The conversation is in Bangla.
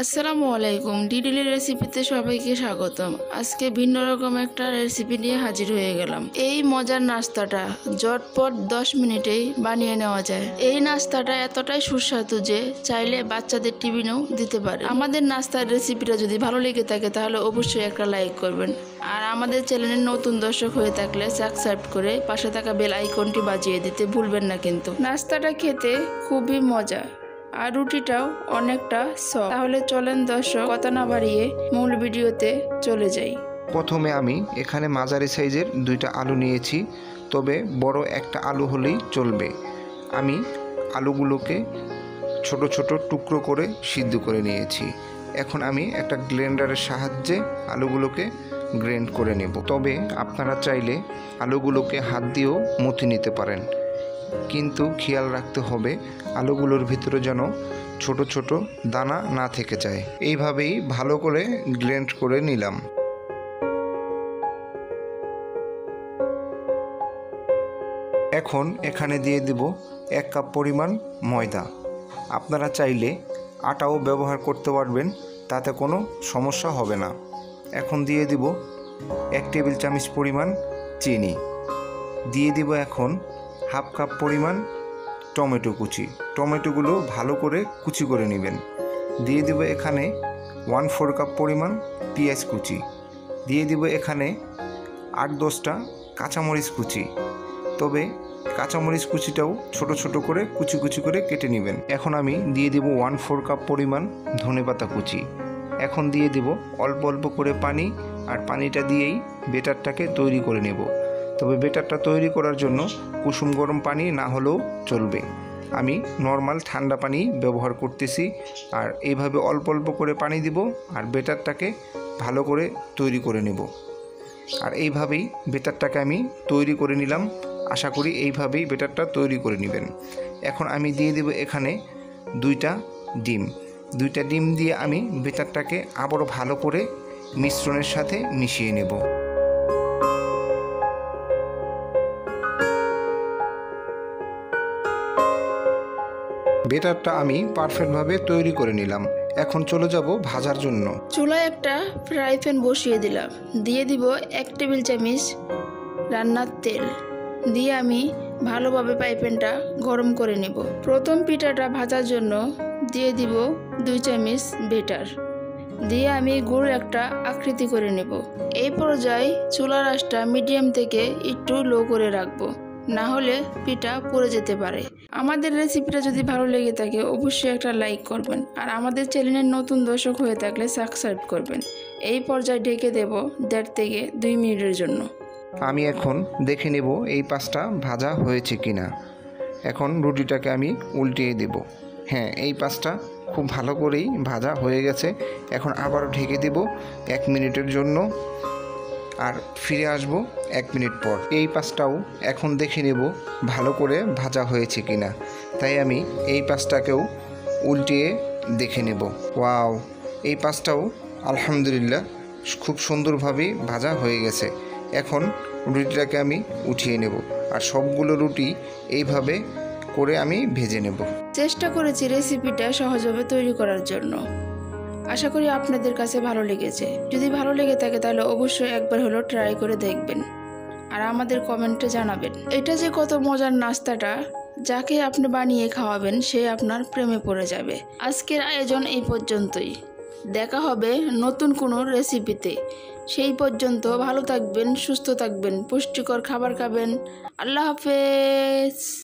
আসসালামু আলাইকুম। ডিডিলি রেসিপিতে সবাইকে স্বাগতম। আজকে ভিন্ন রকম একটা রেসিপি নিয়ে হাজির হয়ে গেলাম। এই মজার নাস্তাটা ঝটপট 10 মিনিটেই বানিয়ে নেওয়া যায়। এই নাস্তাটা এতটাই সুস্বাদু যে চাইলে বাচ্চাদের টিফিনেও দিতে পারে। আমাদের নাস্তার রেসিপিটা যদি ভালো লেগে থাকে তাহলে অবশ্যই একটা লাইক করবেন। আর আমাদের চ্যানেলের নতুন দর্শক হয়ে থাকলে সাবস্ক্রাইব করে পাশে থাকা বেল আইকনটি বাজিয়ে দিতে ভুলবেন না কিন্তু। নাস্তাটা খেতে খুবই মজা আর রুটিটাও অনেকটা সফট। তাহলে চলেন দর্শক কথা না বাড়িয়ে মূল ভিডিওতে চলে যাই। প্রথমে আমি এখানে মাঝারি সাইজের 2টা আলু নিয়েছি, তবে বড় একটা আলু হলেই চলবে। আমি আলুগুলোকে ছোট ছোট টুকরো করে সিদ্ধ করে নিয়েছি। এখন আমি একটা গ্রাইন্ডারের সাহায্যে আলুগুলোকে গ্রাইন্ড করে নেব। তবে আপনারা চাইলে আলুগুলোকে হাত দিয়েও মথে নিতে পারেন, কিন্তু খেয়াল রাখতে হবে আলুগুলোর ভিতরে যেন ছোট ছোট দানা না থেকে যায়। এইভাবেই ভালো করে গ্রাইন্ড করে নিলাম। এখন এখানে দিয়ে দেব 1 কাপ পরিমাণ ময়দা। আপনারা চাইলে আটাও ব্যবহার করতে পারবেন, তাতে কোনো সমস্যা হবে না। এখন দিয়ে দেব 1 টেবিল চামচ পরিমাণ চিনি। দিয়ে দেব এখন 1/2 কাপ পরিমাণ টমেটো কুচি। টমেটোগুলো ভালো করে কুচি করে নেবেন। দিয়ে দেব এখানে 1/4 কাপ পরিমাণ পেঁয়াজ কুচি। দিয়ে দেব এখানে 8-10টা কাঁচামরিচ কুচি। তবে কাঁচামরিচ কুচিটাও ছোট ছোট করে কুচি কুচি করে কেটে নেবেন। এখন আমি দিয়ে দেব 1/4 কাপ পরিমাণ ধনেপাতা কুচি। এখন দিয়ে দেব অল্প অল্প করে পানি, আর পানিটা দিয়েই বেটারটাকে তৈরি করে নেব। তবে বেটারটা তৈরি করার জন্য কুসুম গরম পানি না হলেও চলবে। আমি নর্মাল ঠান্ডা পানি ব্যবহার করতেছি। আর এইভাবে অল্প অল্প করে পানি দিব আর বেটারটাকে ভালো করে তৈরি করে নেব। আর এইভাবেই বেটারটাকে আমি তৈরি করে নিলাম। আশা করি এইভাবেই বেটারটা তৈরি করে নেবেন। এখন আমি দিয়ে দেব এখানে 2টা ডিম। 2টা ডিম দিয়ে আমি বেটারটাকে আবারও ভালো করে মিশ্রণের সাথে মিশিয়ে নেব। বেটারটা আমি পারফেক্টভাবে তৈরি করে নিলাম। এখন চলে যাব ভাজার জন্য। চুলায় একটা ফ্রাই প্যান বসিয়ে দিলাম। দিয়ে দিব 1 টেবিল চামচ রান্নার তেল। দিয়ে আমি ভালোভাবে ফ্রাই প্যানটা গরম করে নেব। প্রথম পিঠাটা ভাজার জন্য দিয়ে দিব 2 চামচ বেটার। দিয়ে আমি গুড় একটা আকৃতি করে নেব। এই পর্যায়ে চুলার আঁচটা মিডিয়াম থেকে একটু লো করে রাখবো, না হলে পিঠা পুড়ে যেতে পারে। আমাদের রেসিপিটা যদি ভালো লেগে থাকে অবশ্যই একটা লাইক করবেন। আর আমাদের চ্যানেলের নতুন দর্শক হয়ে থাকলে সাবস্ক্রাইব করবেন। এই পর্যায়ে ঢেকে দেব 1.5 থেকে 2 মিনিটের জন্য। আমি এখন দেখে নেব এই পাশটা ভাজা হয়েছে কিনা। এখন রুটিটাকে আমি উল্টিয়ে দেব। হ্যাঁ, এই পাশটা খুব ভালো করেই ভাজা হয়ে গেছে। এখন আবার ঢেকে দেব 1 মিনিটের জন্য, আর ফিরে আসব 1 মিনিট পর। এই পাশটাও এখন দেখে নেব ভালো করে ভাজা হয়েছে কিনা। তাই আমি এই পাশটাকেও উল্টিয়ে দেখে নেব। ওয়াও, এই পাশটাও আলহামদুলিল্লাহ খুব সুন্দরভাবেই ভাজা হয়ে গেছে। এখন রুটিটাকে আমি উঠিয়ে নেব, আর সবগুলো রুটি এইভাবে করে আমি ভেজে নেব। চেষ্টা করেছি রেসিপিটা সহজভাবে তৈরি করার জন্য। আশা করি আপনাদের কাছে ভালো লেগেছে। যদি ভালো লেগে থাকে তাহলে অবশ্যই একবার হলো ট্রাই করে দেখবেন আর আমাদের কমেন্টে জানাবেন। এটা যে কত মজার নাস্তাটা, যাকে আপনি বানিয়ে খাওয়াবেন সে আপনার প্রেমে পড়ে যাবে। আজকের আয়োজন এই পর্যন্তই। দেখা হবে নতুন কোনো রেসিপিতে। সেই পর্যন্ত ভালো থাকবেন, সুস্থ থাকবেন, পুষ্টিকর খাবার খাবেন। আল্লাহ হাফেজ।